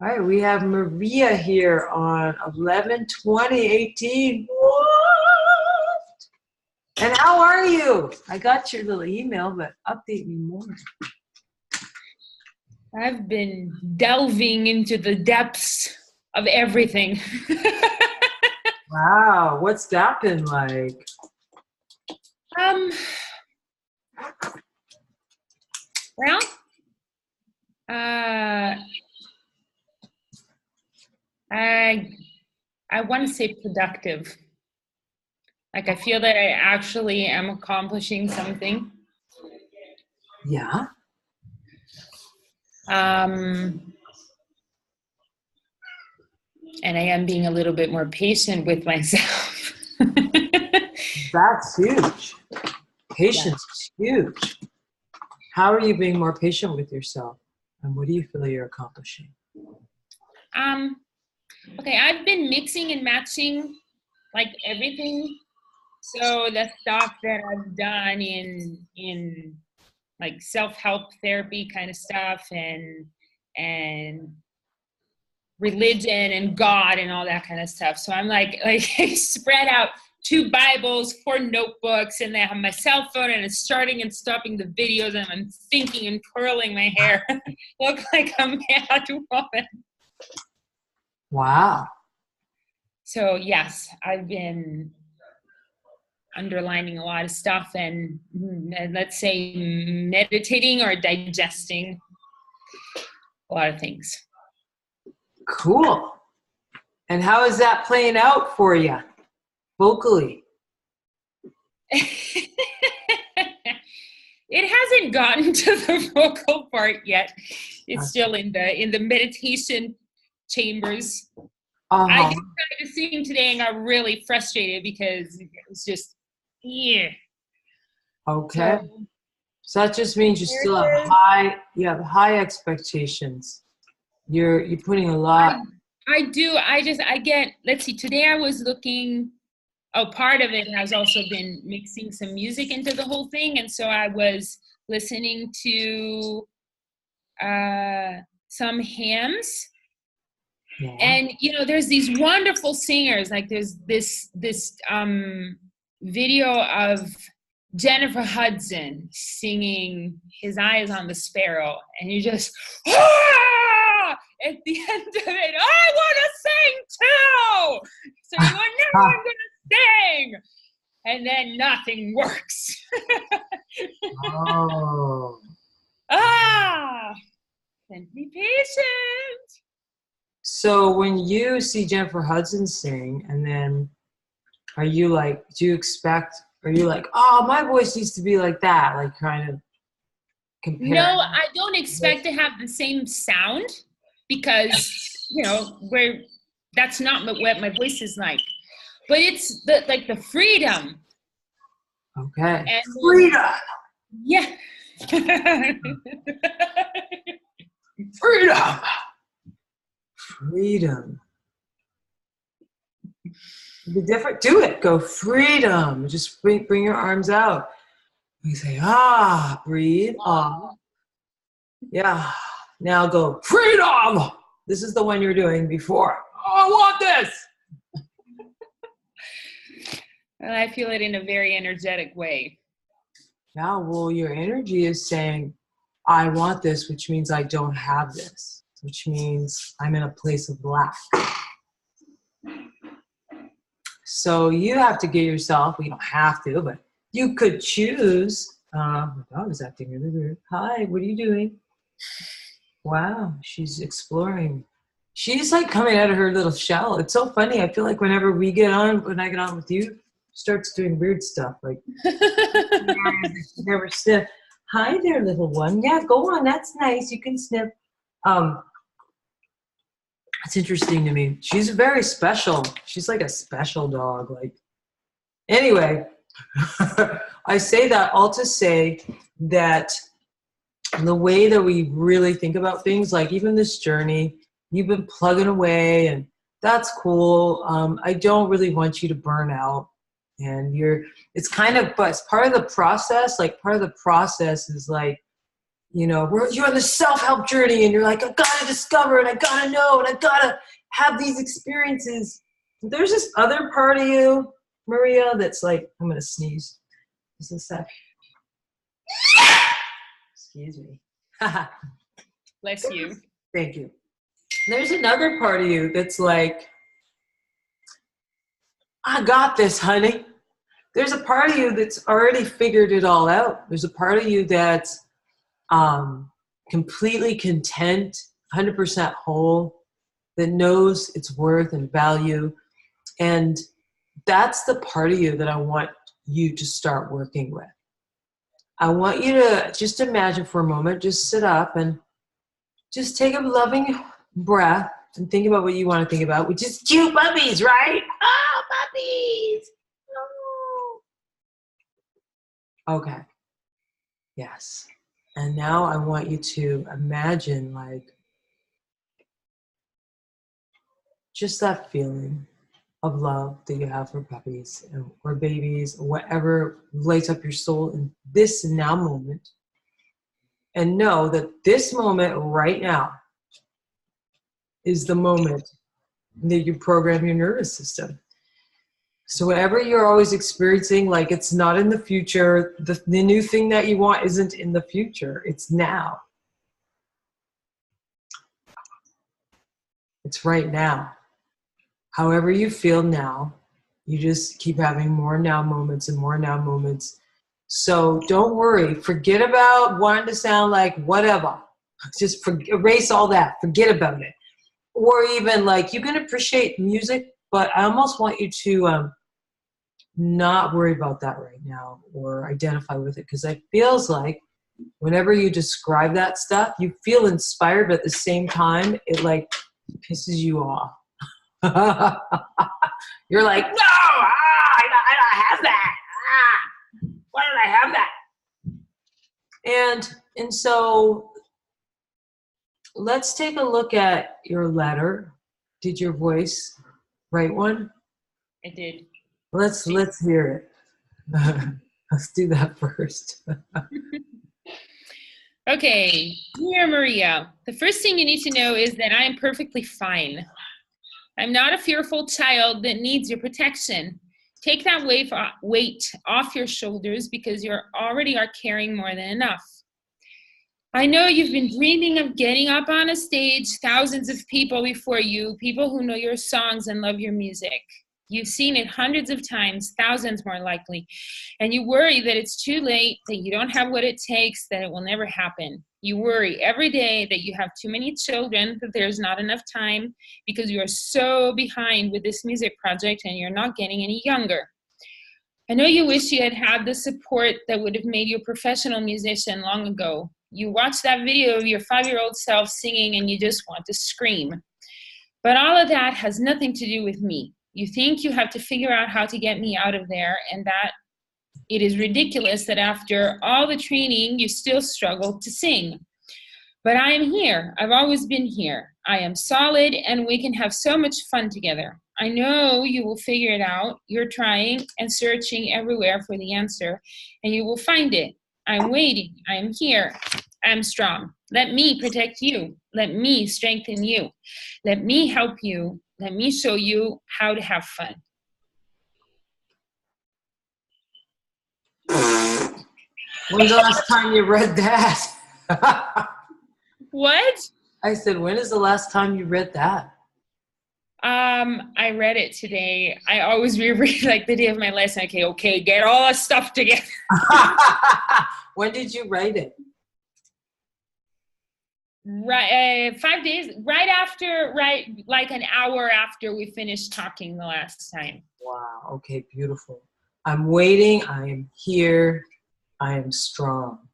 All right, we have Maria here on 11/20/18. What? And how are you? I got your little email, but update me more. I've been delving into the depths of everything. Wow, what's that been like? Well, I want to say productive. Like I feel that I actually am accomplishing something. Yeah. And I am being a little bit more patient with myself. That's huge. Patience is huge. How are you being more patient with yourself? And what do you feel you're accomplishing? Okay, I've been mixing and matching like everything. So the stuff that I've done in like self-help therapy kind of stuff and religion and God and all that kind of stuff. So I'm like I spread out 2 Bibles, 4 notebooks, and I have my cell phone and it's starting and stopping the videos and I'm thinking and twirling my hair. Look like a mad woman. Wow. So yes, I've been underlining a lot of stuff and let's say meditating or digesting a lot of things. Cool. And how is that playing out for you vocally? It hasn't gotten to the vocal part yet. It's still in the meditation chambers. I just tried to sing today and got really frustrated because it was just, yeah. Okay. So that just means you still have high expectations. You're putting a lot. I do. I get, let's see, today I was looking, part of it has also been mixing some music into the whole thing. And so I was listening to some hymns. Yeah. And, there's these wonderful singers, like there's this video of Jennifer Hudson singing His Eyes on the Sparrow. And you just, at the end of it, I want to sing too. So you know I'm going to sing. And then nothing works. And be patient. So when you see Jennifer Hudson sing, and then are you like, are you like, oh, my voice needs to be like that, like kind of compare? No, I don't expect to have the same sound because, that's not what my voice is like. But it's the freedom. Okay. And freedom. Yeah. Freedom. Be different. Do it. Go freedom. Just bring your arms out. You say, breathe. Yeah. Now go freedom. This is the one you're doing before. I want this. And I feel it in a very energetic way. Yeah, well, your energy is saying, I want this, which means I don't have this, which means I'm in a place of lack. So you have to get yourself, well, you don't have to, but you could choose. My dog is acting really weird. Hi, what are you doing? Wow, she's exploring. She's like coming out of her little shell. It's so funny. I feel like when I get on with you, starts doing weird stuff like never sniff. Hi there, little one. Yeah, go on. That's nice. You can sniff. It's interesting to me. She's very special. She's like a special dog. Like, anyway, I say that all to say that the way that we really think about things, like even this journey, you've been plugging away, and that's cool. I don't really want you to burn out. And it's kind of, but it's part of the process. Like part of the process is like, you know, you're on the self-help journey and you're like, I gotta discover and I gotta know and I gotta have these experiences. There's this other part of you, Maria, that's like, I'm gonna sneeze. Just a sec. Excuse me. Bless you. Thank you. There's another part of you that's like, I got this, honey. There's a part of you that's already figured it all out. There's a part of you that's completely content, 100% whole, that knows its worth and value. And that's the part of you that I want you to start working with. I want you to just imagine for a moment, just sit up and just take a loving breath and think about what you want to think about, which is cute puppies, right? Oh, puppies. Oh. Okay. Yes. And now I want you to imagine like just that feeling of love that you have for puppies or babies, or whatever lights up your soul in this now moment. And know that this moment right now is the moment that you program your nervous system. So whatever you're always experiencing, like it's not in the future, the new thing that you want isn't in the future, it's now. It's right now. However you feel now, you just keep having more now moments and more now moments. So don't worry, forget about wanting to sound like whatever. Just erase all that, forget about it. Or even like, you can appreciate music, but I almost want you to not worry about that right now or identify with it, because it feels like whenever you describe that stuff, you feel inspired, but at the same time, it like pisses you off. You're like, no, I don't have that. Why don't I have that? And so let's take a look at your letter. Did your voice write one? I did. Let's hear it. Let's do that first. Okay, dear Maria, the first thing you need to know is that I am perfectly fine. I'm not a fearful child that needs your protection. Take that weight off your shoulders because you already are carrying more than enough. I know you've been dreaming of getting up on a stage, thousands of people before you, people who know your songs and love your music. You've seen it hundreds of times, thousands more likely, and you worry that it's too late, that you don't have what it takes, that it will never happen. You worry every day that you have too many children, that there's not enough time because you are so behind with this music project and you're not getting any younger. I know you wish you had had the support that would have made you a professional musician long ago. You watch that video of your 5-year-old self singing and you just want to scream. But all of that has nothing to do with me. You think you have to figure out how to get me out of there, and that it is ridiculous that after all the training, you still struggle to sing. But I am here. I've always been here. I am solid, and we can have so much fun together. I know you will figure it out. You're trying and searching everywhere for the answer, and you will find it. I'm waiting. I am here. I'm strong. Let me protect you. Let me strengthen you. Let me help you. Let me show you how to have fun. When's the last time you read that? What? I said, when is the last time you read that? I read it today. I always reread like the day of my lesson. Okay, get all that stuff together. When did you write it? Right, 5 days, right like an hour after we finished talking the last time. Wow, okay, beautiful. I'm waiting, I am here, I am strong.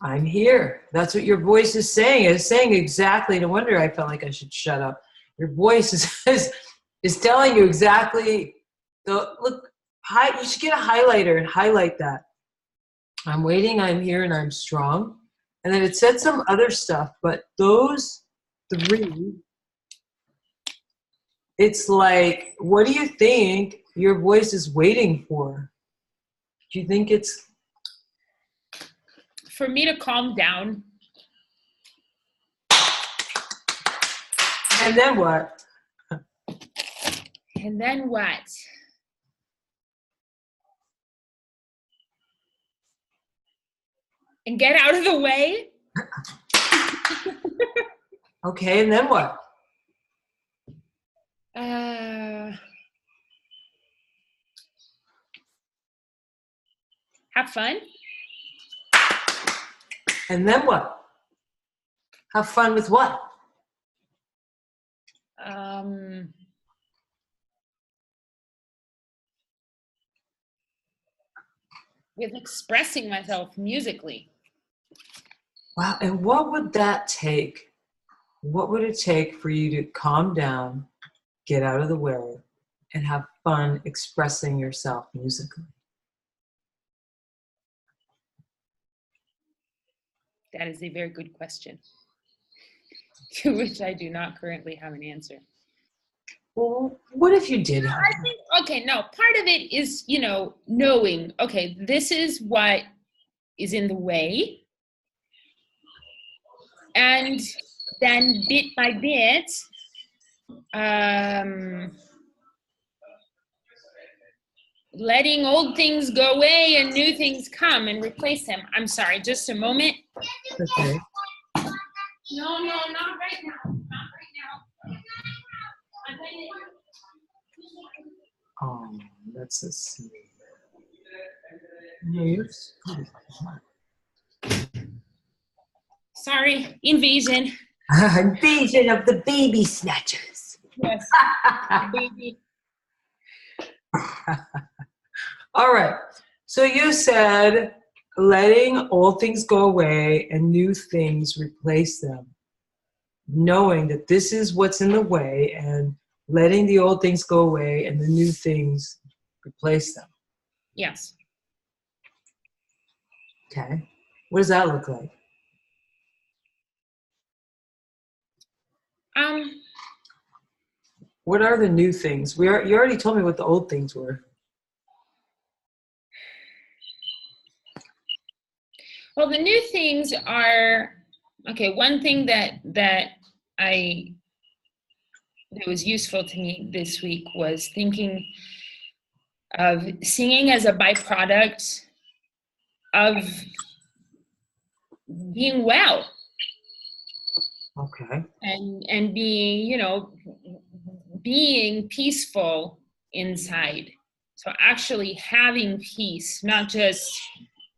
I'm here. That's what your voice is saying. It's saying exactly, no wonder I felt like I should shut up. Your voice is telling you exactly, you should get a highlighter and highlight that. I'm waiting, I'm here, and I'm strong. And then it said some other stuff, but those 3, it's like, what do you think your voice is waiting for? Do you think it's for me to calm down. And then what? And then what? And get out of the way. Okay, and then what? Have fun. And then what? Have fun with what? With expressing myself musically. Wow, and what would that take? What would it take for you to calm down, get out of the way, and have fun expressing yourself musically? That is a very good question, to which I do not currently have an answer. Well, what if you did have I think, okay, no, part of it is, knowing, okay, this is what is in the way. And then bit by bit, letting old things go away and new things come and replace them. I'm sorry, just a moment. Okay. No, not right now. Not right now. Oh, that's a sweet. No, you're sweet. Sorry, invasion. Invasion of the baby snatchers. Yes, baby. All right. So you said letting old things go away and new things replace them. Knowing that this is what's in the way and letting the old things go away and the new things replace them. Yes. Okay. What does that look like? What are the new things? You already told me what the old things were. Well, the new things are, okay, one thing that was useful to me this week was thinking of singing as a byproduct of being well. Okay. And being, being peaceful inside. So actually having peace, not just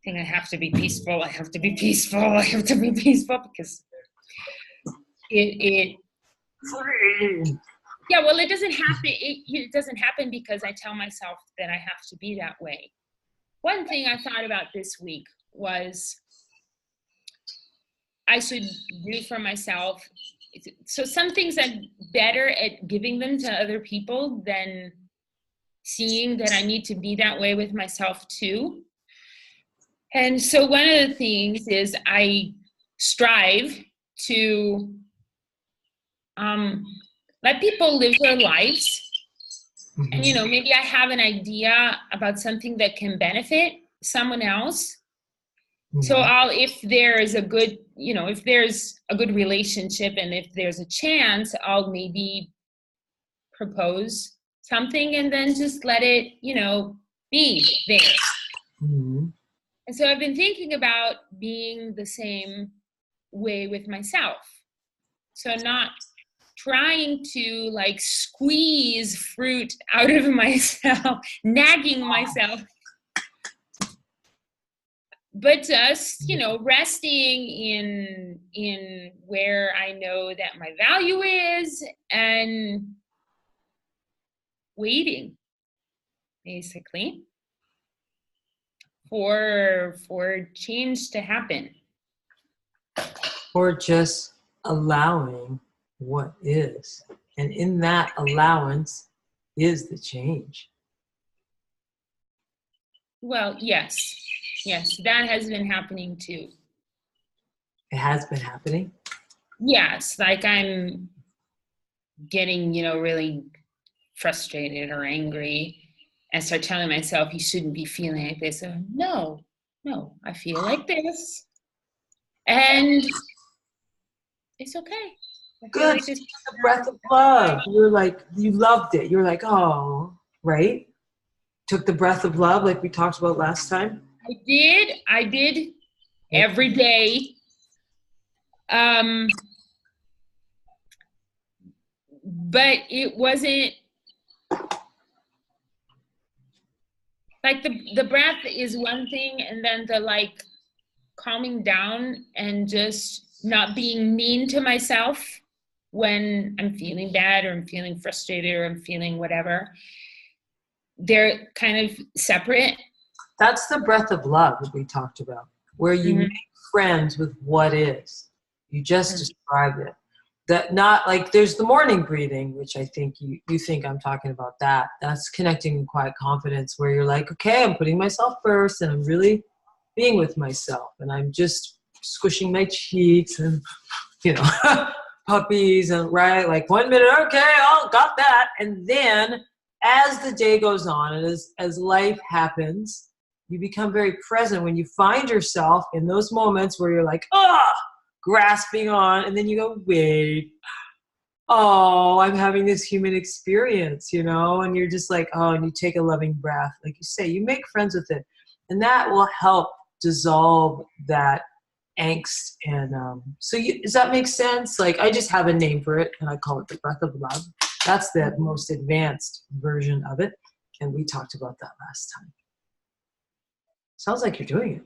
saying I have to be peaceful, I have to be peaceful, I have to be peaceful, because it yeah, well, it doesn't happen. It doesn't happen because I tell myself that I have to be that way. One thing I thought about this week was I should do for myself. So some things I'm better at giving them to other people than seeing that I need to be that way with myself too. And so one of the things is I strive to let people live their lives. Mm-hmm. And, maybe I have an idea about something that can benefit someone else. Mm-hmm. So if there's a good, if there's a good relationship and if there's a chance, I'll maybe propose something and then just let it, be there. Mm-hmm. And so I've been thinking about being the same way with myself. So not trying to squeeze fruit out of myself, nagging myself, but just, resting in where I know that my value is and waiting, basically, for change to happen. Or just allowing what is. And in that allowance is the change. Well, yes, that has been happening too. It has been happening? Yes, I'm getting, really frustrated or angry and start telling myself, you shouldn't be feeling like this. No, I feel like this. And it's okay. I feel Good. like this. The breath of love. You're like, you loved it. You're like, oh, right? Took the breath of love like we talked about last time. I did every day. But it wasn't like the breath is one thing, and then the like calming down and just not being mean to myself when I'm feeling bad or I'm feeling frustrated or I'm feeling whatever. They're kind of separate. That's the breath of love that we talked about, where you make friends with what is. You just described it. That not like there's the morning breathing, which I think you think I'm talking about that. That's connecting in quiet confidence where you're like, okay, I'm putting myself first and I'm really being with myself and I'm just squishing my cheeks and, you know, puppies and right, like 1 minute, okay, oh, got that. And then as the day goes on and as life happens, you become very present when you find yourself in those moments where you're like, grasping on, and then you go, wait, oh, I'm having this human experience, you know, and you're just like, oh, and you take a loving breath. Like you say, you make friends with it. And that will help dissolve that angst. And does that make sense? Like I just have a name for it and I call it the breath of love. That's the most advanced version of it. And we talked about that last time. Sounds like you're doing it.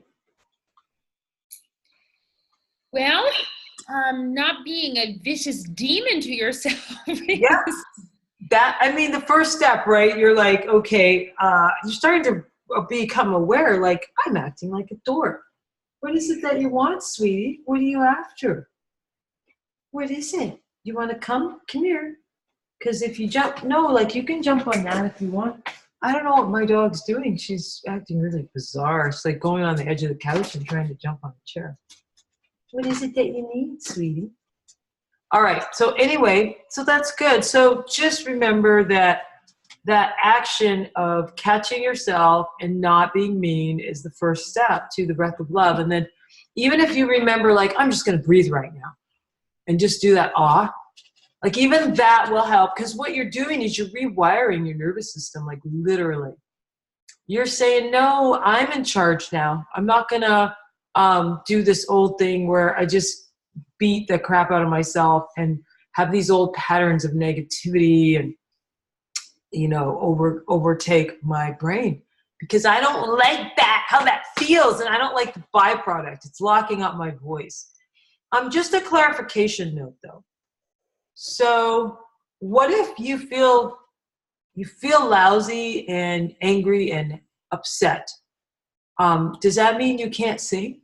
Well, not being a vicious demon to yourself. Yeah. The first step, right? You're like, okay, you're starting to become aware, like, I'm acting like a dork. What is it that you want, sweetie? What are you after? What is it? You want to come? Come here. Because if you jump, no, like you can jump on that if you want. I don't know what my dog's doing. She's acting really bizarre. She's like going on the edge of the couch and trying to jump on a chair. What is it that you need, sweetie? All right. So anyway, so that's good. So just remember that action of catching yourself and not being mean is the first step to the breath of love. And then even if you remember, like, I'm just going to breathe right now and just do that, like even that will help because what you're doing is you're rewiring your nervous system, like literally. You're saying, no, I'm in charge now. I'm not going to do this old thing where I just beat the crap out of myself and have these old patterns of negativity and, you know, overtake my brain because I don't like that, how that feels. And I don't like the byproduct. It's locking up my voice. Just a clarification note though. So what if you feel lousy and angry and upset? Does that mean you can't sing?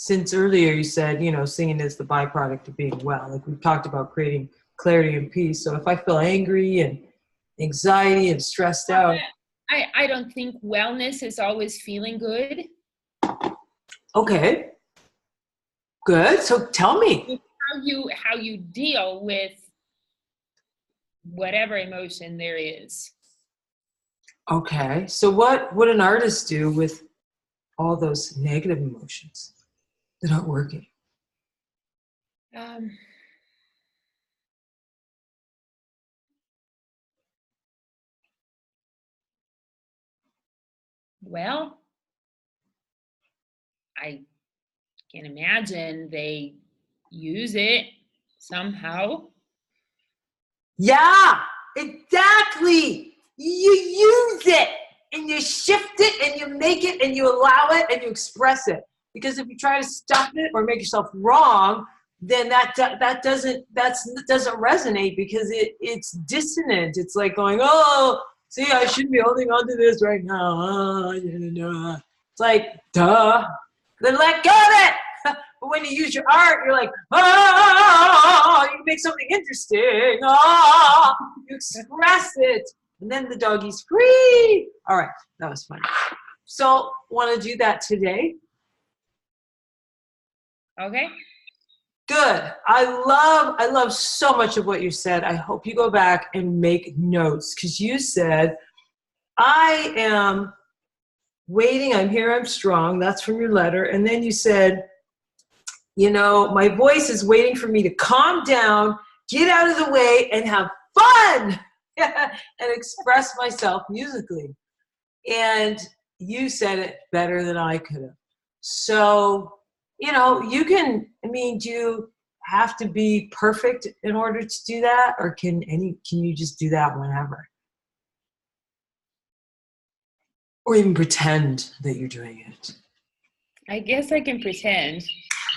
Since earlier you said, you know, singing is the byproduct of being well. Like we've talked about creating clarity and peace. So if I feel angry and anxiety and stressed out. I don't think wellness is always feeling good. Okay. Good. So tell me. How you deal with whatever emotion there is. Okay. So what would an artist do with all those negative emotions that aren't working? Well, I can imagine they use it somehow. Yeah, exactly. You use it and you shift it and you make it and you allow it and you express it. Because if you try to stop it or make yourself wrong, then that doesn't resonate because it's dissonant. It's like going, oh, see, I shouldn't be holding on to this right now. It's like, duh. Then let go of it. But when you use your art, you're like, you can make something interesting. You express it. And then the doggy's free. All right, that was fun. So, want to do that today? Okay. Good. I love so much of what you said. I hope you go back and make notes because you said, I am waiting. I'm here. I'm strong. That's from your letter. And then you said, you know, my voice is waiting for me to calm down, get out of the way, and have fun and express myself musically. And you said it better than I could have. So, you know, you can, I mean, do you have to be perfect in order to do that? Or can you just do that whenever? Or even pretend that you're doing it? I guess I can pretend.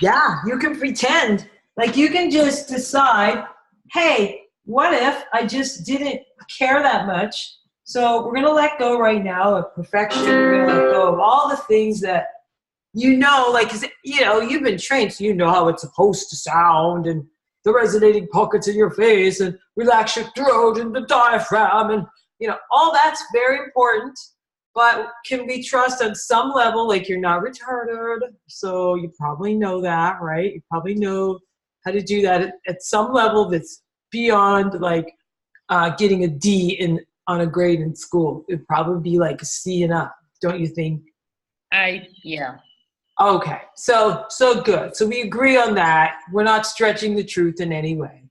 Yeah, you can pretend. Like you can just decide, hey, what if I just didn't care that much? So we're going to let go right now of perfection. We're going to let go of all the things that you know, like, 'cause, you know, you've been trained, so you know how it's supposed to sound and the resonating pockets in your face and relax your throat and the diaphragm and, you know, all that's very important. But can we trust on some level, like you're not retarded, so you probably know that, right? You probably know how to do that at some level that's beyond like getting a D on a grade in school. It'd probably be like a C and up, don't you think? Yeah. Okay, so good. So we agree on that. We're not stretching the truth in any way.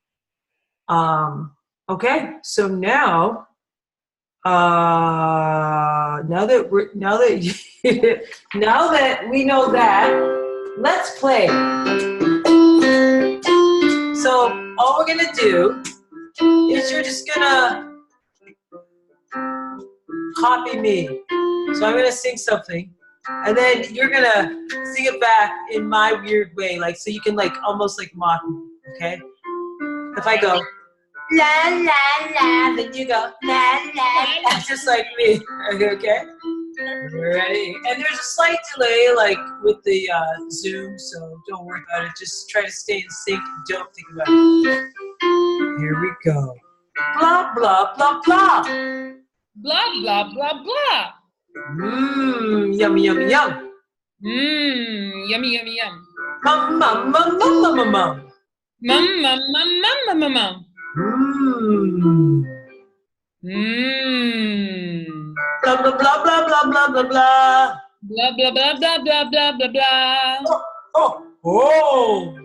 Okay, so now now that now that we know that, let's play. So all we're gonna do is you're just gonna copy me. So I'm gonna sing something, and then you're gonna sing it back in my weird way, like so you can like almost like mock me. Okay? If I go la la la, then you go la la la, just like me. Okay? Ready? And there's a slight delay, like with the Zoom, so don't worry about it. Just try to stay in sync. Don't think about it. Here we go. Blah blah blah blah. Blah, blah, blah, blah. Mmm, yum yum yum. Mmm, yummy, yummy, yum. Mum mum mum mum mum mum mum. Mum, mum, mum, mum, mum, mum. Mmm. Mmm. Blah blah blah blah blah blah blah blah. Blah, blah, blah, blah, blah, blah, blah, blah. Oh oh.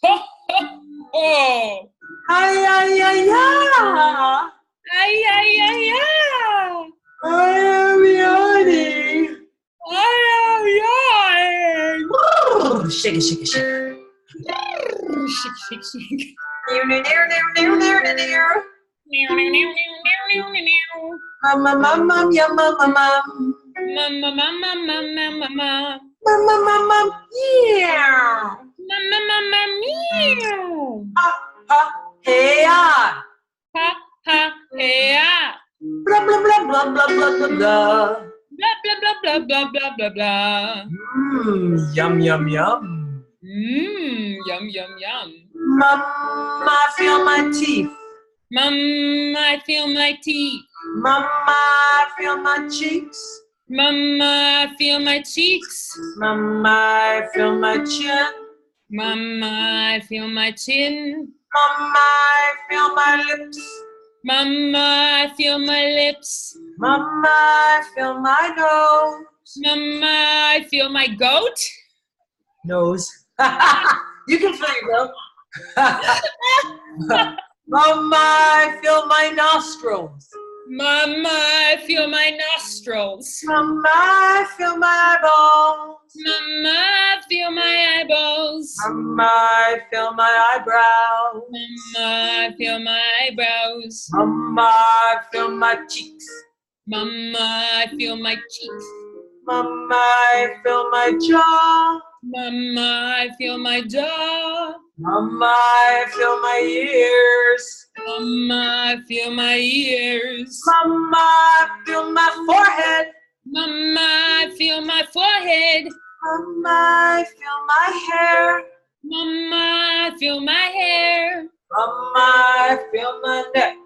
Ho, ho, ho. Ay ay ay ay. Ay, ay, ay, ay. I am yawning. Ay, ay, ay. Shake it, shake it, shake it. Shake, shake, shake. Near, near, near, near, near, near, near. Meow, meow, meow, meow, meow, meow, meow. Mum, mum, mum, mum, yum, mum, mum, mum. Mum, mum, mum, mum, mum, mum, mum, mum. Mum, mum, mum, mum, yeah. Mum, mum, mum, mum, meow. Ha, ha, hey, ah. Ha, ha, hey, ah. Blah, blah, blah, blah, blah, blah, blah, blah. Blah, blah, blah, blah, blah, blah, blah, blah. Yum, yum, yum. Yum, yum, yum. Mum, I feel my teeth. Mum, I feel my teeth. Mum, I feel my cheeks. Mum, I feel my cheeks. Mum, I feel my chin. Mum, I feel my chin. Mum, I feel my lips. Mum, I feel my lips. Mum, I feel my nose. Mum, I feel my goat. Nose. You can feel your goat. Mum, I feel my nostrils. Mum, I feel my nostrils. Mum, I feel my eyeballs. Mum, I feel my eyeballs. Mum, I feel my eyebrows. Mum, I feel my eyebrows. Mum, I feel my cheeks. Mum, I feel my cheeks. Mum, I feel my jaw. Mum, I feel my jaw. Mum, I feel my ears. Mum, I feel my ears. Mum, I feel my forehead. Mum, I feel my forehead. Mum, I feel my hair. Mum, I feel my hair. Mum, I feel my neck.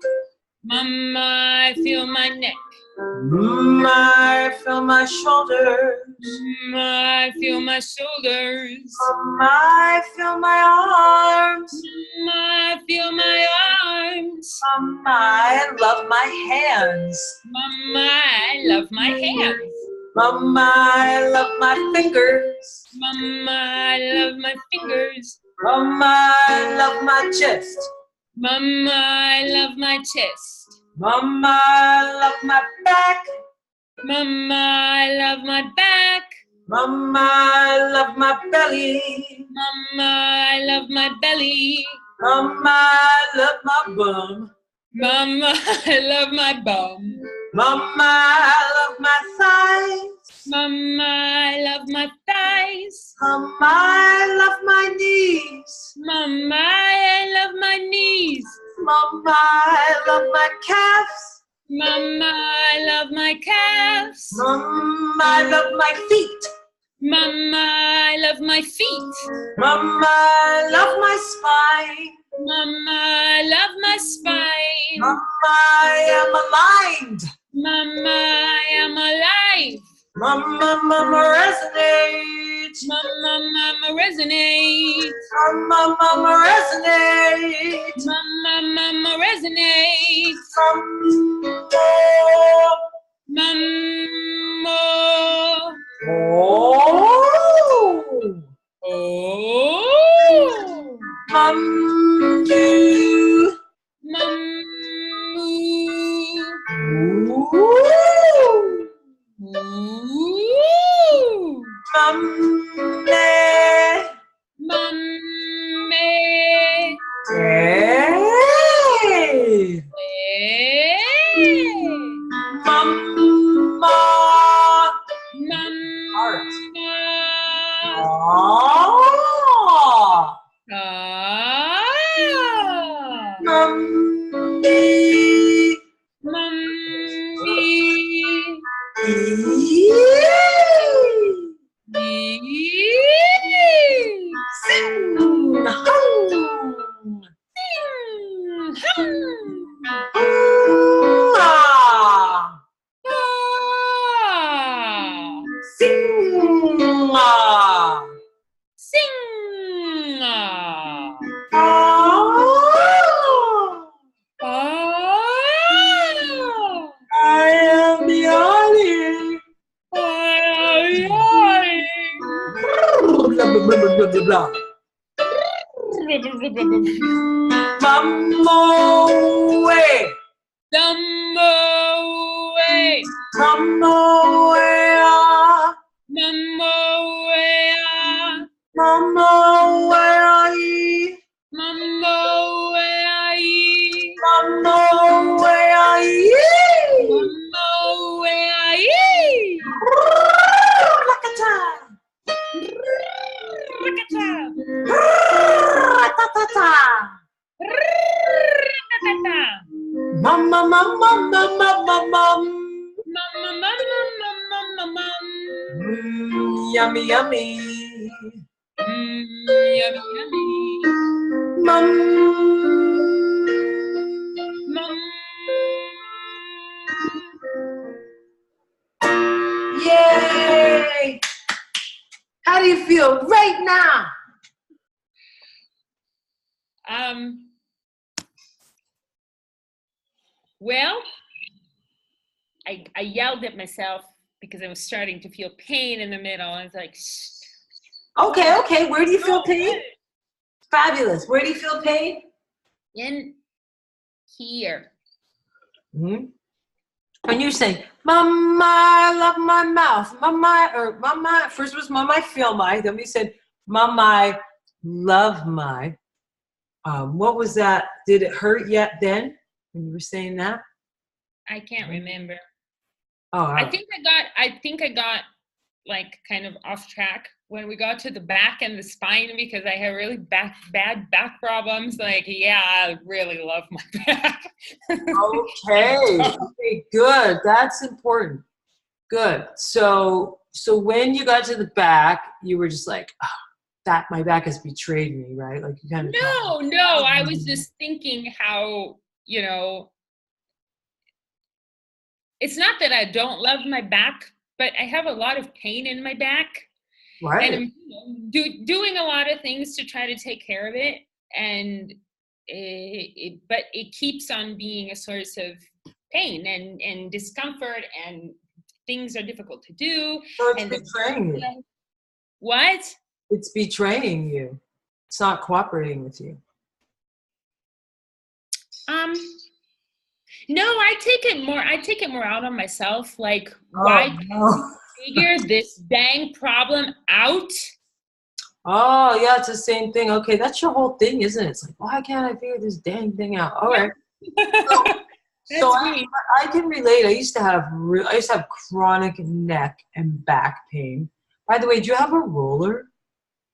Mum, I feel my neck. Mum, I feel my shoulders. I feel my shoulders. I feel my arms. I feel my arms. I love my hands. Mama, I love my hands. Mama, I love my fingers. Mama, I love my fingers. Mama, I love my chest. Mama, I love my chest. Mama, I love my back. Mama, I love my back. Mama, I love my belly. Mama, I love my belly. Mama, I love my bum. Mama, I love my bum. Mama, I love my thighs. Mama, I love my thighs. Mama, I love my knees. Mama, I love my knees. Mama, I love my calves. Mama, I love my calves. Mama, I love my feet. Mama, I love my feet. Mama, I love my spine. Mama, I love my spine. Mama, I am aligned. Mama, I am alive. Mama, mama, resonate. Mama, mama, resonate. Mama, mama, resonate. Mama, mama, resonate. Mama. Oh. Oh. Mummy. Mama. Ooh. Ooh. Mummy. Mummy. Hey. Hey. Mama. Heart. Mama. Ah. Ah. Mummy. Mummy. Sing. Hum. Ah. Sing. Ah. Sing. Ah. I am yawning. Blah, blah, blah, blah, blah, blah. Mamma way. Mamma way. Mamma way. Mamma way. Mamma way. Mamma way. Mamma way. Mamma way. Rakata. Rakata. Ratatata. Rakata. Mama, mama, mama, mama, mama. Mama, mama, mama, mama. Yummy, yummy. Yummy, yummy. Mum. Mum. Yay! How do you feel right now? Well, I yelled at myself because I was starting to feel pain in the middle. I was like, shh. Okay. Where do you feel pain? Fabulous. Where do you feel pain? In here. Mm-hmm. When you're saying, Mama, I love my mouth. Mama, first was Mama, I feel my. Then we said, Mama, I love my. What was that? Did it hurt yet then when you were saying that? I can't remember. Oh, I think I got like kind of off track when we got to the back and the spine because I have really bad back problems. Like, yeah, I really love my back. Okay, good. That's important. Good. So when you got to the back, you were just like, oh, that my back has betrayed me, right? Like you kind of. No. I was just thinking how, it's not that I don't love my back, but I have a lot of pain in my back. Right. And I'm doing a lot of things to try to take care of it. And but it keeps on being a source of pain and discomfort and things are difficult to do. So it's And betraying you. what? It's betraying you. It's not cooperating with you. No, I take it more out on myself. Like, Oh, why can't you no. figure this dang problem out? Oh, yeah, it's the same thing. Okay, that's your whole thing, isn't it? It's like, why can't I figure this dang thing out? All right. So, so That's I, me. I can relate. I used to have chronic neck and back pain. By the way, do you have a roller?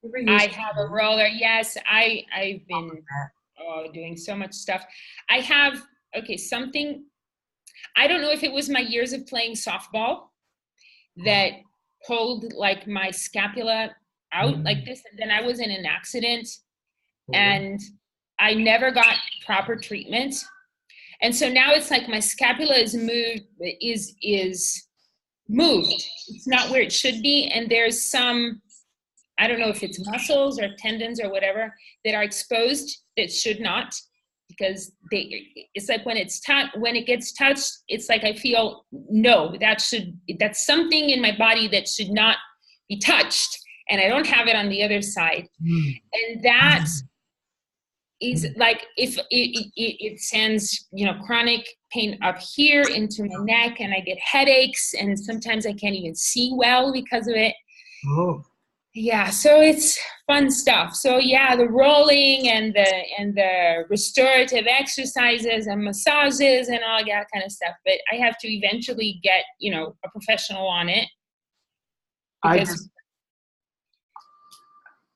You ever I use have a roller. Yes, I've been doing so much stuff. I have, okay, something, I don't know if it was my years of playing softball that pulled like my scapula out like this. And then I was in an accident and I never got proper treatment. And so now it's like my scapula is moved. It's not where it should be. And there's some, I don't know if it's muscles or tendons or whatever that are exposed that should not, because it's like when when it gets touched, it's like I feel, no, that's something in my body that should not be touched. And I don't have it on the other side. And that is like, if it sends, chronic pain up here into my neck, and I get headaches, and sometimes I can't even see well because of it. Oh. Yeah, so it's fun stuff. So yeah, the rolling and the restorative exercises and massages and all that kind of stuff. But I have to eventually get, a professional on it.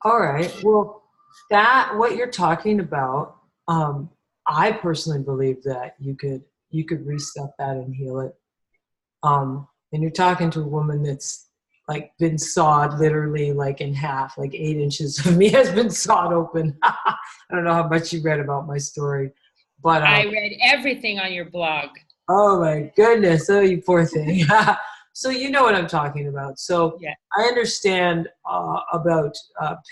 All right. Well, what you're talking about, I personally believe that you could reset that and heal it. And you're talking to a woman that's like been sawed literally like in half, like 8 inches of me has been sawed open. I don't know how much you read about my story, but I read everything on your blog. Oh my goodness. Oh, you poor thing. So you know what I'm talking about. So yeah. I understand about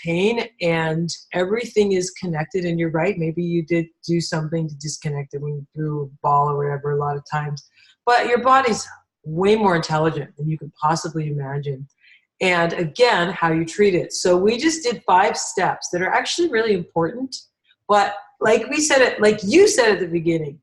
pain, and everything is connected, and you're right. Maybe you did do something to disconnect it when you threw a ball or whatever a lot of times, but your body's way more intelligent than you could possibly imagine. And again, how you treat it. So we just did 5 steps that are actually really important, but like we said it, like you said at the beginning,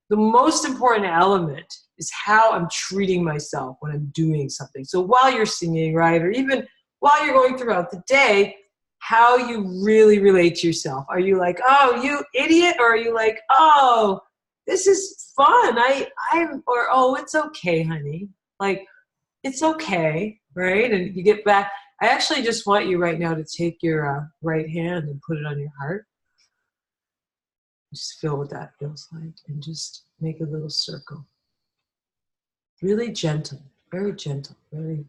the most important element is how I'm treating myself when I'm doing something. So while you're singing, right, or even while you're going throughout the day, how you really relate to yourself. Are you like, oh, you idiot? Or are you like, oh, this is fun. Oh, it's okay, honey. Like, it's okay, right? And you get back. I actually just want you right now to take your right hand and put it on your heart. Just feel what that feels like, and just make a little circle. Really gentle, very gentle, very,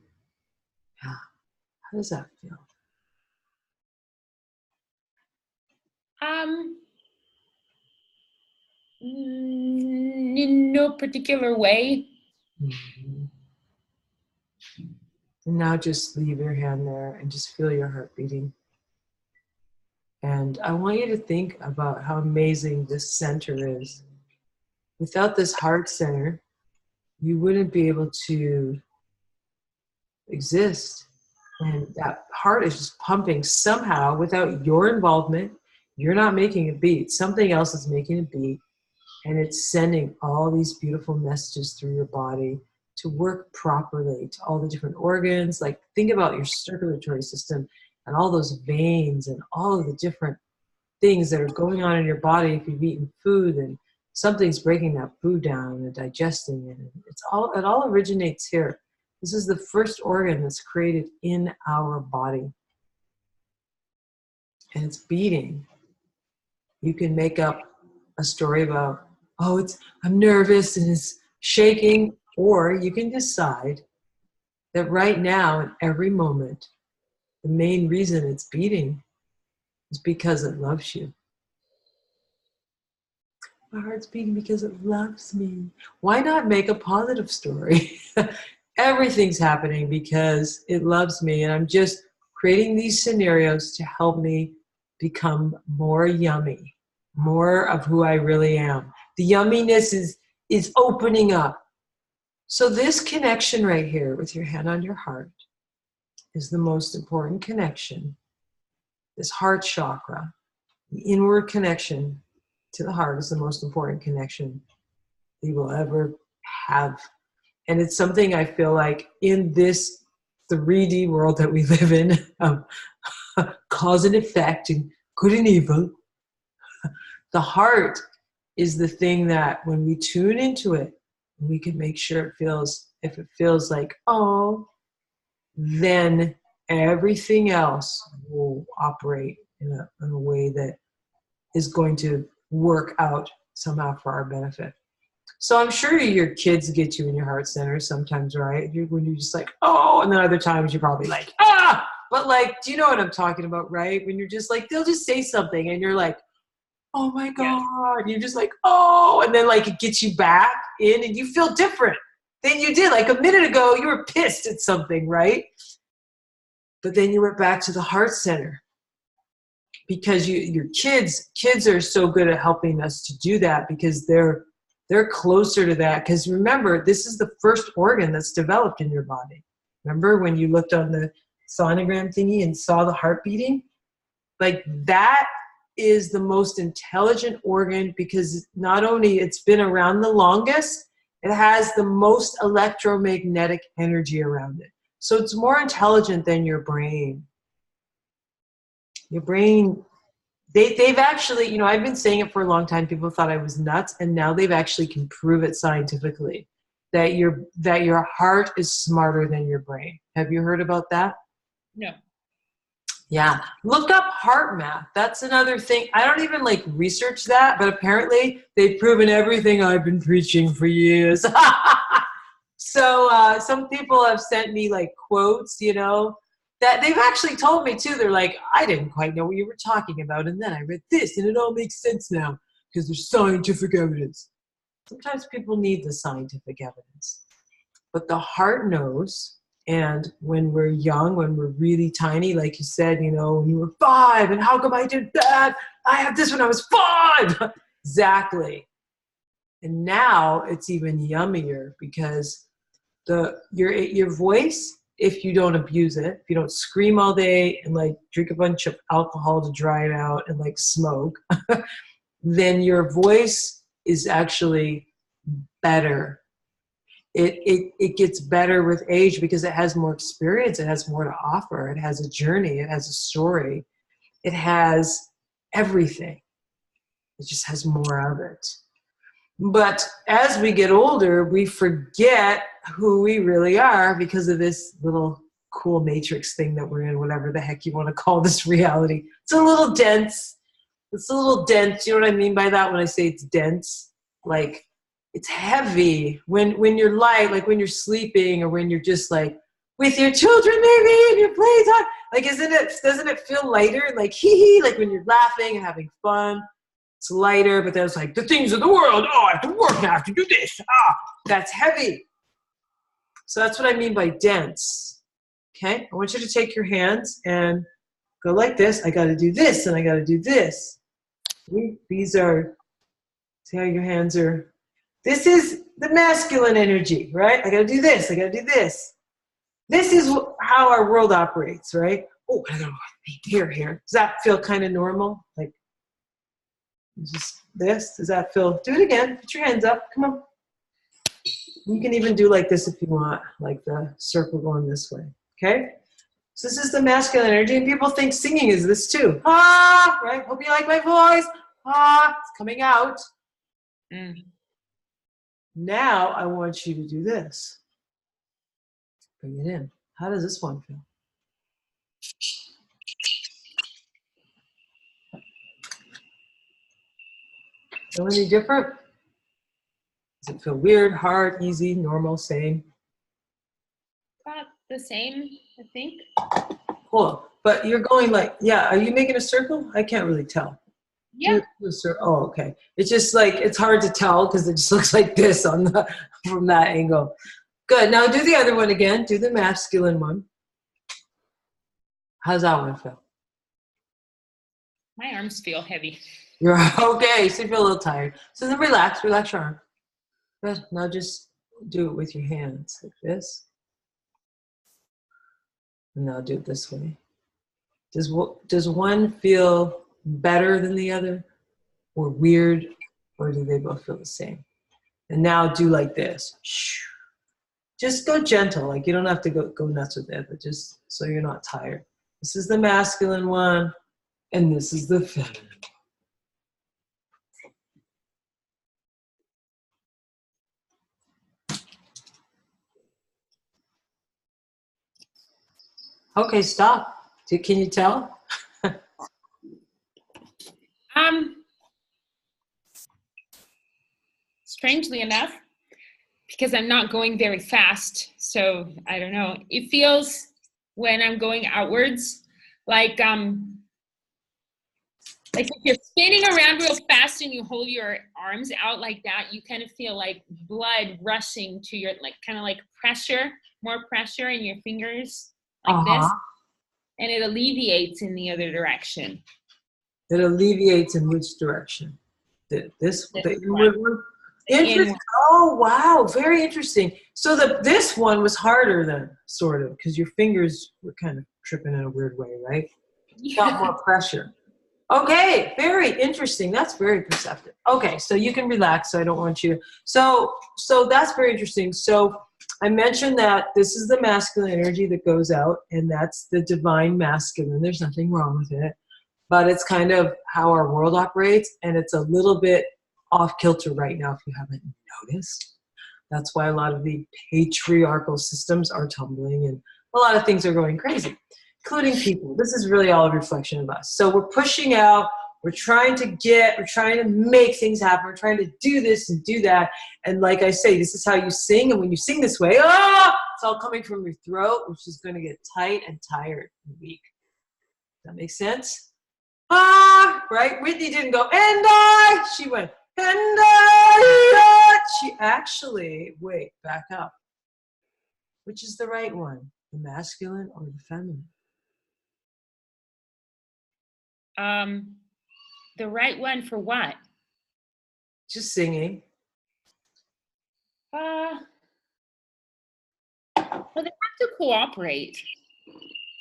yeah. How does that feel? In no particular way. Mm-hmm. And now just leave your hand there and just feel your heart beating. And I want you to think about how amazing this center is. Without this heart center, you wouldn't be able to exist. And that heart is just pumping somehow without your involvement. You're not making a beat. Something else is making a beat. And it's sending all these beautiful messages through your body to work properly to all the different organs. Like, think about your circulatory system and all those veins and all of the different things that are going on in your body if you've eaten food and something's breaking that food down and digesting it. It all originates here. This is the first organ that's created in our body. And it's beating. You can make up a story about, oh, I'm nervous and it's shaking, or you can decide that right now, in every moment, the main reason it's beating is because it loves you. My heart's beating because it loves me. Why not make a positive story? Everything's happening because it loves me, and I'm just creating these scenarios to help me become more yummy, more of who I really am. The yumminess is opening up So this connection right here with your hand on your heart is the most important connection. This heart chakra, the inward connection to the heart, is the most important connection you will ever have. And it's something I feel like in this 3D world that we live in, cause and effect and good and evil, the heart is the thing that when we tune into it, we can make sure it feels, if it feels like, oh, then everything else will operate in a way that is going to work out somehow for our benefit. So I'm sure your kids get you in your heart center sometimes, right? When you're just like, oh, and then other times you're probably like, ah! But like, do you know what I'm talking about, right? When you're just like, they'll just say something and you're like, oh my God. You're just like, oh, and then like it gets you back in and you feel different than you did. Like a minute ago, you were pissed at something, right? But then you went back to the heart center because your kids are so good at helping us to do that because they're closer to that. Because remember, this is the first organ that's developed in your body. Remember when you looked on the sonogram thingy and saw the heart beating? Like that is the most intelligent organ because not only it's been around the longest, it has the most electromagnetic energy around it. So it's more intelligent than your brain. Your brain, they've actually, you know, I've been saying it for a long time. People thought I was nuts, and now they've actually can prove it scientifically that your heart is smarter than your brain. Have you heard about that? No. Yeah, look up heart math. That's another thing. I don't even like research that, but apparently they've proven everything I've been preaching for years. So some people have sent me like quotes, you know, that they've actually told me too. They're like, I didn't quite know what you were talking about. And then I read this and it all makes sense now because there's scientific evidence. Sometimes people need the scientific evidence, but the heart knows. And when we're young, when we're really tiny, like you said, you know, when you were 5 and how come I did that? I had this when I was 5. Exactly. And now it's even yummier because your voice, if you don't abuse it, if you don't scream all day and like drink a bunch of alcohol to dry it out and like smoke, then your voice is actually better. It gets better with age because it has more experience, it has more to offer, it has a journey, it has a story, it has everything. It just has more of it. But as we get older, we forget who we really are because of this little cool matrix thing that we're in, whatever the heck you want to call this reality. It's a little dense. It's a little dense. You know what I mean by that when I say it's dense? Like, it's heavy. When you're light, like when you're sleeping or when you're just like with your children maybe and you're playing time. Like, doesn't it feel lighter? Like, hee, like when you're laughing and having fun. It's lighter, but then it's like the things of the world. Oh, I have to work now. I have to do this. That's heavy. So that's what I mean by dense. Okay? I want you to take your hands and go like this. I got to do this and I got to do this. These are, see how your hands are. This is the masculine energy, right? I got to do this. I got to do this. This is how our world operates, right? Oh, I got to here. Does that feel kind of normal? Like, just this, does that feel, do it again, put your hands up, come on. You can even do like this if you want, like the circle going this way, okay? So this is the masculine energy, and people think singing is this too. Right, hope you like my voice, it's coming out. Now I want you to do this. Bring it in. How does this one feel? Feel any different? Does it feel weird, hard, easy, normal, same? About the same, I think. Cool. But you're going like, yeah, are you making a circle? I can't really tell. Yeah. Oh, okay. It's just like, it's hard to tell because it just looks like this from that angle. Good. Now do the other one again. Do the masculine one. How's that one feel? My arms feel heavy. You're okay. So you feel a little tired. So then relax your arm. Good. Now just do it with your hands like this. And now do it this way. Does one feel better than the other, or weird, or do they both feel the same? And now do like this. Just go gentle, like you don't have to go nuts with it, but just so you're not tired. This is the masculine one, and this is the feminine. Okay, stop. Can you tell? Strangely enough, because I'm not going very fast, so I don't know. It feels when I'm going outwards, like if you're spinning around real fast and you hold your arms out like that, you kind of feel like blood rushing to your, like kind of like pressure, more pressure in your fingers, like this, and it alleviates in the other direction. It alleviates in which direction? This the inward one? Interesting. Oh, wow. Very interesting. So this one was harder then, sort of, because your fingers were kind of tripping in a weird way, right? You got more pressure. Okay. Very interesting. That's very perceptive. Okay. So you can relax. So I don't want you. So that's very interesting. So I mentioned that this is the masculine energy that goes out, and that's the divine masculine. There's nothing wrong with it, but it's kind of how our world operates, and it's a little bit off kilter right now, if you haven't noticed. That's why a lot of the patriarchal systems are tumbling, and a lot of things are going crazy, including people. This is really all a reflection of us. So we're pushing out, we're trying to make things happen, we're trying to do this and do that. And like I say, this is how you sing, and when you sing this way, it's all coming from your throat, which is going to get tight and tired and weak. Does that make sense? Right? Whitney didn't go, and I. She went, and I. She actually, wait, back up. Which is the right one? The masculine or the feminine? The right one for what? Just singing. Well, they have to cooperate.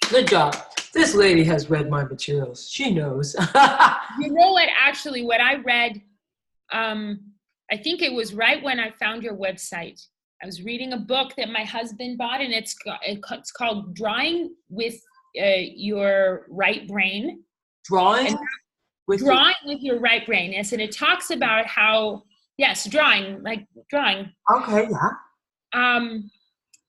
Good job. This lady has read my materials. She knows. You know what? Actually, what I read, I think it was right when I found your website. I was reading a book that my husband bought, and it's called Drawing with Your Right Brain. Drawing with your right brain. Yes, and it talks about how, yes, drawing. Okay, yeah.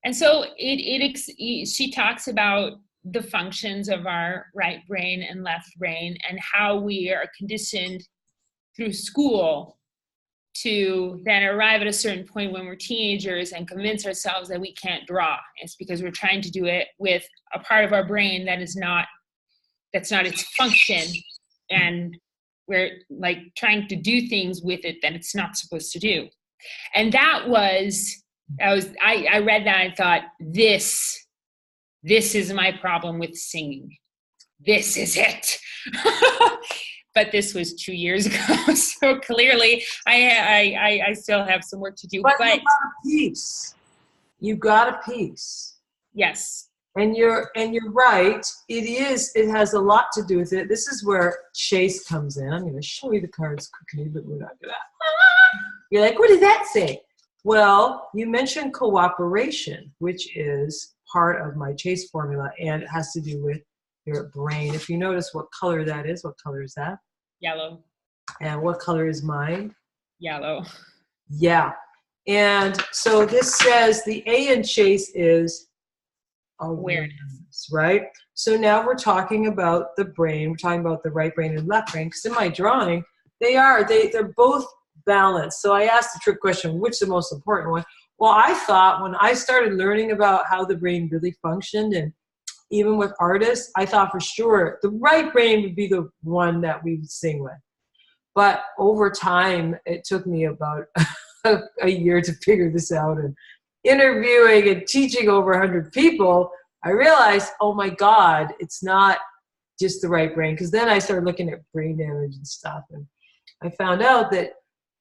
And so she talks about the functions of our right brain and left brain, and how we are conditioned through school to then arrive at a certain point when we're teenagers and convince ourselves that we can't draw. It's because we're trying to do it with a part of our brain that's not its function, and we're like trying to do things with it that it's not supposed to do. And I read that and thought, this is my problem with singing. This is it. But this was 2 years ago, so clearly I still have some work to do. But you got a piece. You got a piece. Yes. And you're right. It has a lot to do with it. This is where Chase comes in. I'm going to show you the cards quickly, but we're not going to. You're like, what did that say? Well, you mentioned cooperation, which is part of my Chase formula, and it has to do with your brain. If you notice what color that is, what color is that? Yellow. And what color is mine? Yellow. Yeah. And so this says the A in Chase is awareness, right? So now we're talking about the brain. We're talking about the right brain and left brain, because in my drawing, they're both balanced. So I asked the trick question, which is the most important one? Well, I thought when I started learning about how the brain really functioned, and even with artists, I thought for sure the right brain would be the one that we would sing with. But over time, it took me about a year to figure this out. And interviewing and teaching over 100 people, I realized, oh my God, it's not just the right brain. Because then I started looking at brain damage and stuff. And I found out that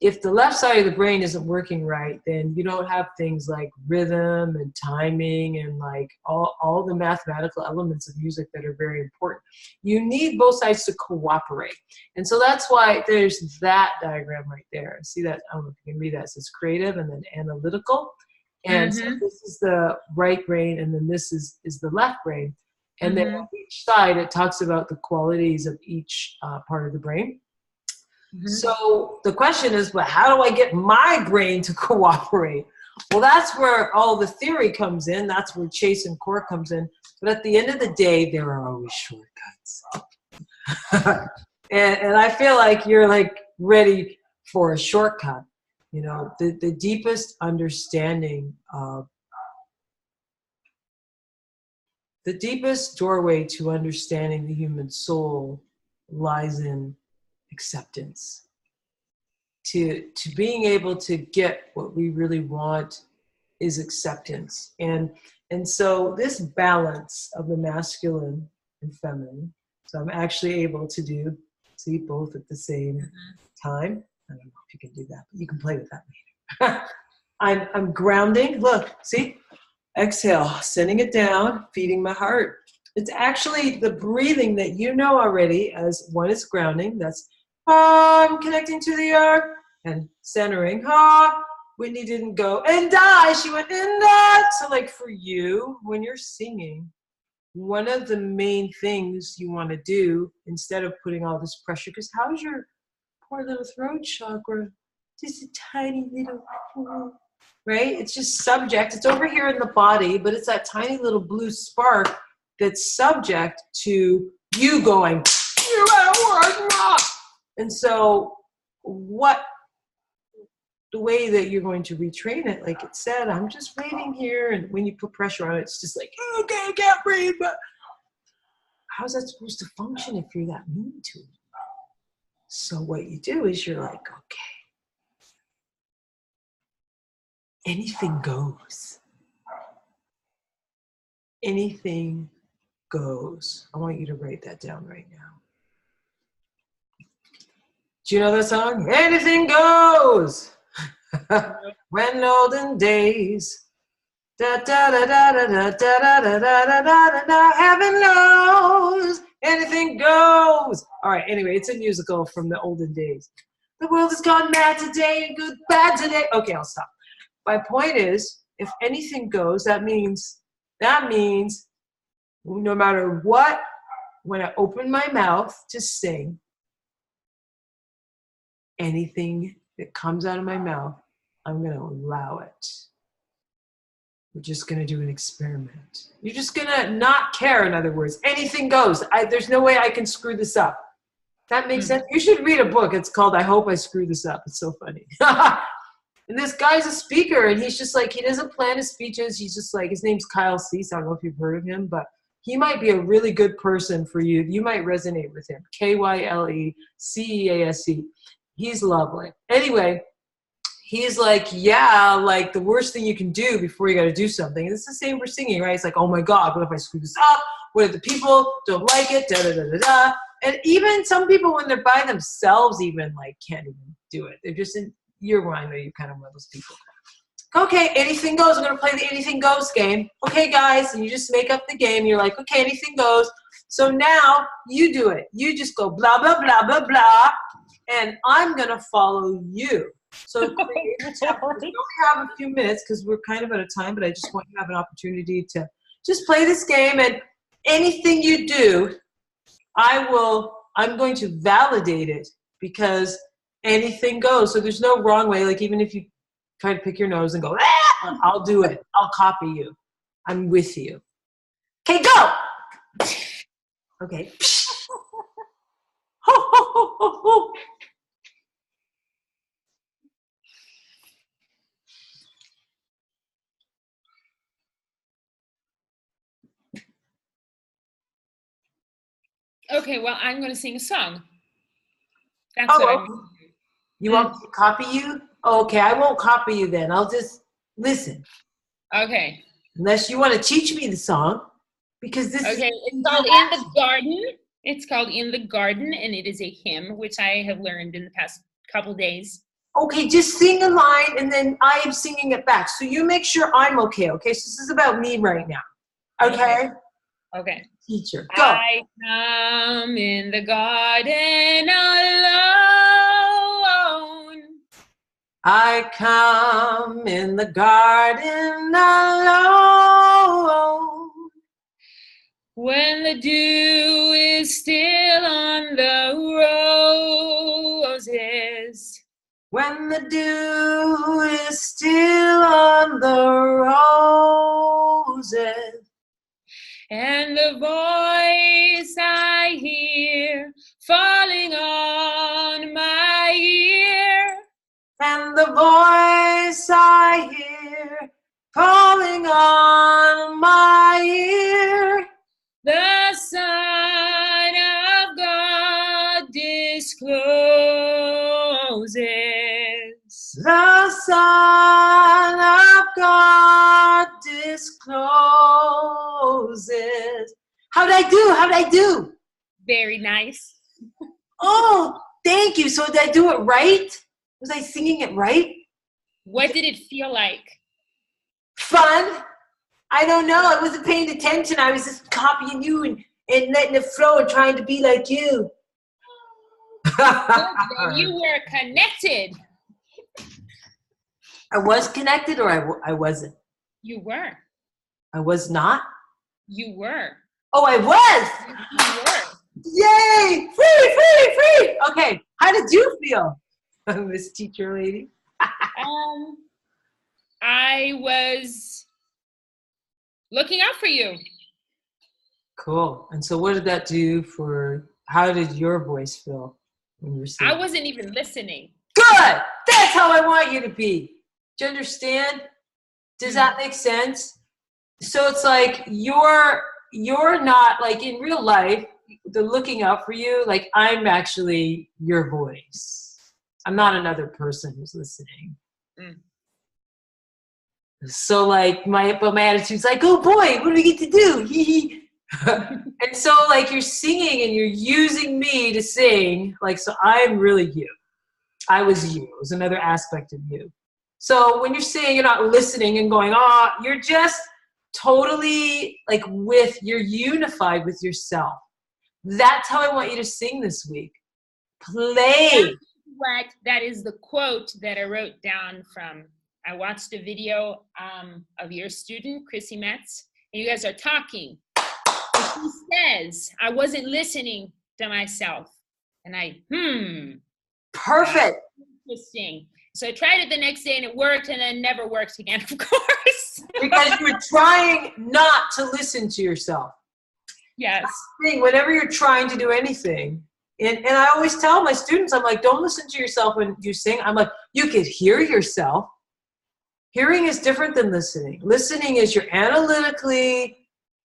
if the left side of the brain isn't working right, then you don't have things like rhythm and timing and like all the mathematical elements of music that are very important. You need both sides to cooperate. And so that's why there's that diagram right there. See that? I don't know if you can read that. It says creative and then analytical. And so this is the right brain, and then this is the left brain. And then on each side, it talks about the qualities of each part of the brain. So the question is, but how do I get my brain to cooperate? Well, that's where all the theory comes in. That's where Chase and C.O.R.E comes in. But at the end of the day, there are always shortcuts. and I feel like you're like ready for a shortcut. You know, the deepest understanding of the deepest doorway to understanding the human soul lies in acceptance. To being able to get what we really want is acceptance. And so this balance of the masculine and feminine, so I'm actually able to do, see, both at the same time. I don't know if you can do that, but you can play with that later. I'm grounding, look, see? Exhale, sending it down, feeding my heart. It's actually the breathing that you know already as one is grounding. That's I'm connecting to the earth and centering. Whitney didn't go and die. She went in that. So like for you, when you're singing, one of the main things you want to do instead of putting all this pressure, because how's your poor little throat chakra? Just a tiny little, right? It's just subject. It's over here in the body, but it's that tiny little blue spark that's subject to you going, you're at work. And so the way that you're going to retrain it, like it said, I'm just waiting here. And when you put pressure on it, it's just like, okay, I can't breathe. But how's that supposed to function if you're that mean to it? So what you do is you're like, okay, anything goes. Anything goes. I want you to write that down right now. Do you know that song? Anything goes. When olden days. Da da da da da da da da da da da. Heaven knows anything goes. All right. Anyway, it's a musical from the olden days. The world has gone mad today and good bad today. Okay, I'll stop. My point is, if anything goes, that means no matter what, when I open my mouth to sing, anything that comes out of my mouth, I'm going to allow it. We're just going to do an experiment. You're just going to not care, in other words. Anything goes. There's no way I can screw this up. That makes sense? You should read a book. It's called I Hope I Screw This Up. It's so funny. And this guy's a speaker, and he's just like, he doesn't plan his speeches. He's just like, his name's Kyle Cease. I don't know if you've heard of him, but he might be a really good person for you. You might resonate with him. KYLECEASE. He's lovely. Anyway, he's like, yeah, like the worst thing you can do before you got to do something. And it's the same for singing, right? It's like, oh my God, what if I screw this up? What if the people don't like it? Da da da da da. And even some people, when they're by themselves, even like can't even do it. They're just in your mind. I know you're kind of one of those people. Okay, anything goes. I'm going to play the anything goes game. Okay, guys. And you just make up the game. You're like, okay, anything goes. So now you do it. You just go blah, blah, blah, blah, blah. And I'm going to follow you. So we don't have a few minutes because we're kind of out of time, but I just want you to have an opportunity to just play this game. And anything you do, I'm going to validate it because anything goes. So there's no wrong way. Like even if you try to pick your nose and go, ah, I'll do it. I'll copy you. I'm with you. Okay, go. Okay. Ho, ho, ho, ho, ho. Okay, well, I'm going to sing a song. That's what I'm doing. You want me to copy you? Okay, I won't copy you then. I'll just listen. Okay. Unless you want to teach me the song, because this Okay, it's called In the Garden. It's called In the Garden, and it is a hymn, which I have learned in the past couple days. Okay, just sing a line and then I am singing it back. So you make sure I'm okay, okay? So this is about me right now. Okay? Okay. Teacher, go. I come in the garden alone. I come in the garden alone. When the dew is still on the roses. When the dew is still on the roses. And the voice I hear falling on my ear. And the voice I hear calling on my ear. The Son of God discloses. The Son of God discloses. How'd I do? How'd I do? Very nice. Oh, thank you. So did I do it right? Was I singing it right? What did it feel like? Fun. I don't know. I wasn't paying attention. I was just copying you and letting it flow and trying to be like you. You were connected. I was connected or I wasn't? You were. I was not? You were. Oh, I was! You were. Yay! Free, free, free! Okay, how did you feel, Miss Teacher Lady? I was looking out for you. Cool. And so what did that do for, how did your voice feel when you were singing? I wasn't even listening. Good! That's how I want you to be. Do you understand? Does that make sense? So it's like you're not, like in real life, they're looking out for you, like I'm actually your voice. I'm not another person who's listening. So like my attitude's like, oh boy, what do we get to do? And so like you're singing and you're using me to sing, like, so I'm really you. I was you. It was another aspect of you. So when you're singing, you're not listening and going, oh, you're just totally like you're unified with yourself. That's how I want you to sing this week. Play. That is the quote that I wrote down from, I watched a video of your student, Chrissy Metz, and you guys are talking. And she says, I wasn't listening to myself. And Perfect. Interesting. So I tried it the next day and it worked and then never worked again, of course. Because you're trying not to listen to yourself. Yes. Whenever you're trying to do anything, and I always tell my students, I'm like, don't listen to yourself when you sing. I'm like, you could hear yourself. Hearing is different than listening. Listening is you're analytically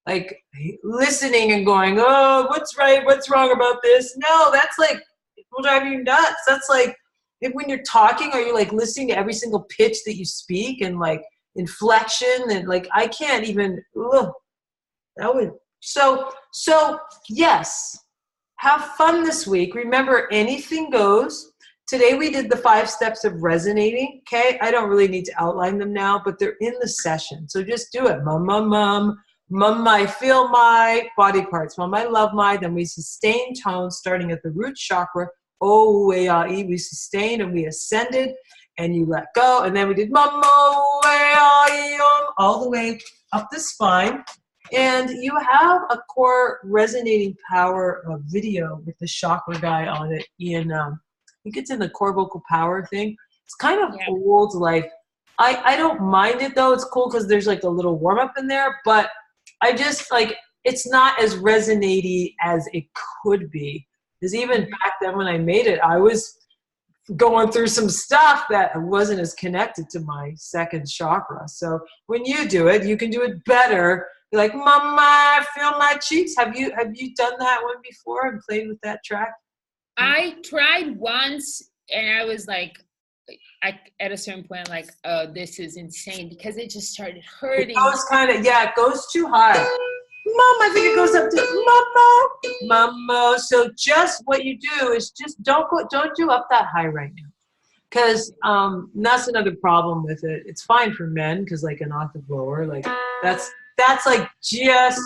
like listening and going, oh, what's right, what's wrong about this? No, that's like, it will drive you nuts. That's like, if when you're talking, are you like listening to every single pitch that you speak and like inflection and like, I can't even, that would, so yes, have fun this week. Remember, anything goes. Today we did the 5 steps of resonating, okay? I don't really need to outline them now, but they're in the session. So just do it. Mum, mum, mum. Mum, I feel my body parts. Mum, I love my. Then we sustain tone starting at the root chakra. Oh, we sustained and we ascended and you let go. And then we did mum, all the way up the spine. And you have a core resonating power video with the chakra guy on it in I think it's in the core vocal power thing. It's kind of old, like I don't mind it though. It's cool because there's like a little warm up in there, but I just like it's not as resonating as it could be. Because even back then when I made it, I was going through some stuff that wasn't as connected to my second chakra. So when you do it, you can do it better. You're like, Mama, I feel my cheeks. Have you done that one before and played with that track? I tried once and I was like, at a certain point, like, oh, this is insane because it just started hurting. It goes it goes too high. Mom, I think it goes up to Mama. So just what you do is just don't do up that high right now. Because that's another problem with it. It's fine for men because like an octave lower, like that's like just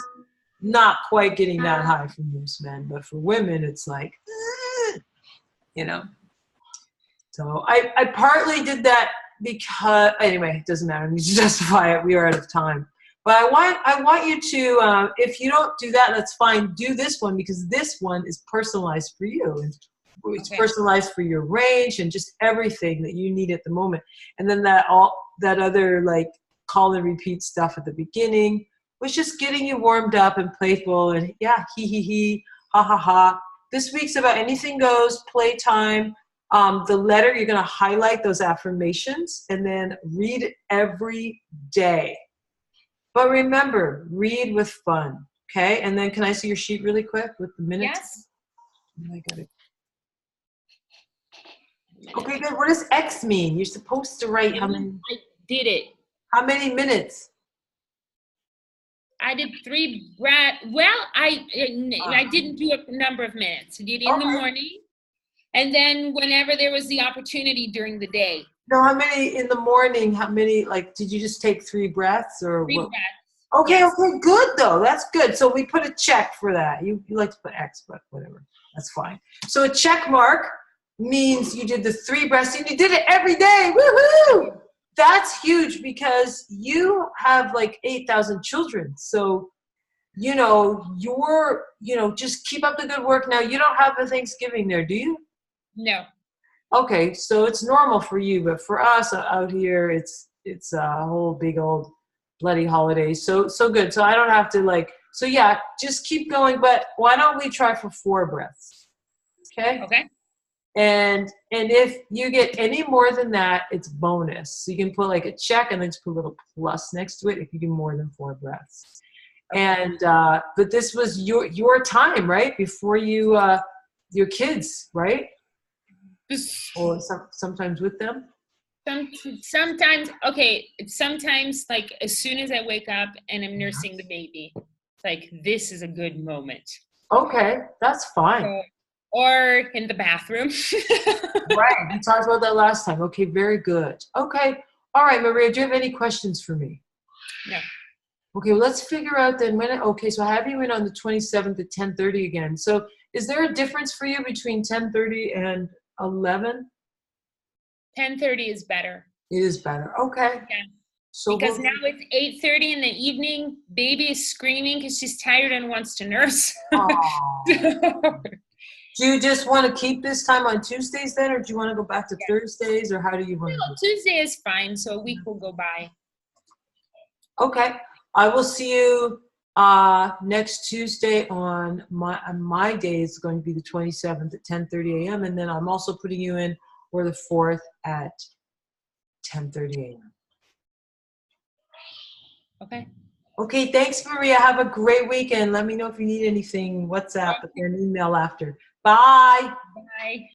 not quite getting that high for most men. But for women, it's like, you know. So I partly did that because anyway, it doesn't matter. I need to justify it. We are out of time. But I want you to, if you don't do that, that's fine. Do this one because this one is personalized for you. And it's personalized for your range and just everything that you need at the moment. And then that other like call and repeat stuff at the beginning was just getting you warmed up and playful and yeah, he, ha ha ha. This week's about anything goes, playtime. The letter, you're going to highlight those affirmations and then read every day. But remember, read with fun, okay? And then can I see your sheet really quick with the minutes? Yes. I got it. Okay, good. What does X mean? You're supposed to write how many. I did it. How many minutes? I did 3 well, I didn't do a number of minutes. I did in the morning, and then whenever there was the opportunity during the day. No, how many in the morning? How many, like, did you just take 3 breaths or 3 what? breaths. Okay, Yes. okay, good though. That's good. So we put a check for that. You like to put X, but whatever. That's fine. So a check mark means you did the 3 breaths and you did it every day. Woohoo! That's huge because you have like 8,000 children. So, just keep up the good work. Now, you don't have a Thanksgiving there, do you? No. Okay, so it's normal for you, but for us out here, it's a whole big old bloody holiday. So good. So I don't have to so yeah, just keep going. But why don't we try for 4 breaths? Okay? Okay. And if you get any more than that, it's bonus. So you can put like a check and then just put a little plus next to it if you do more than 4 breaths. And but this was your time, right? Before your kids, right? Or sometimes with them. Sometimes, sometimes like as soon as I wake up and I'm nursing the baby, it's like this is a good moment. Okay, that's fine. Or in the bathroom. Right, we talked about that last time. Okay, very good. Okay, all right, Maria, do you have any questions for me? No. Okay, well, let's figure out then okay, so I have you in on the 27th at 10:30 again. So is there a difference for you between 10:30 and 11? 10:30 is better. It is better. Okay. Yeah. So because now it's 8:30 in the evening. Baby is screaming because she's tired and wants to nurse. Do you just want to keep this time on Tuesdays then, or do you want to go back to Thursdays, or how do you want to do it? Tuesday is fine, so a week will go by. Okay. I will see you next Tuesday on my day is going to be the 27th at 10:30 a.m. And then I'm also putting you in for the 4th at 10:30 a.m. Okay. Okay, thanks, Maria. Have a great weekend. Let me know if you need anything, WhatsApp, and email after. Bye. Bye.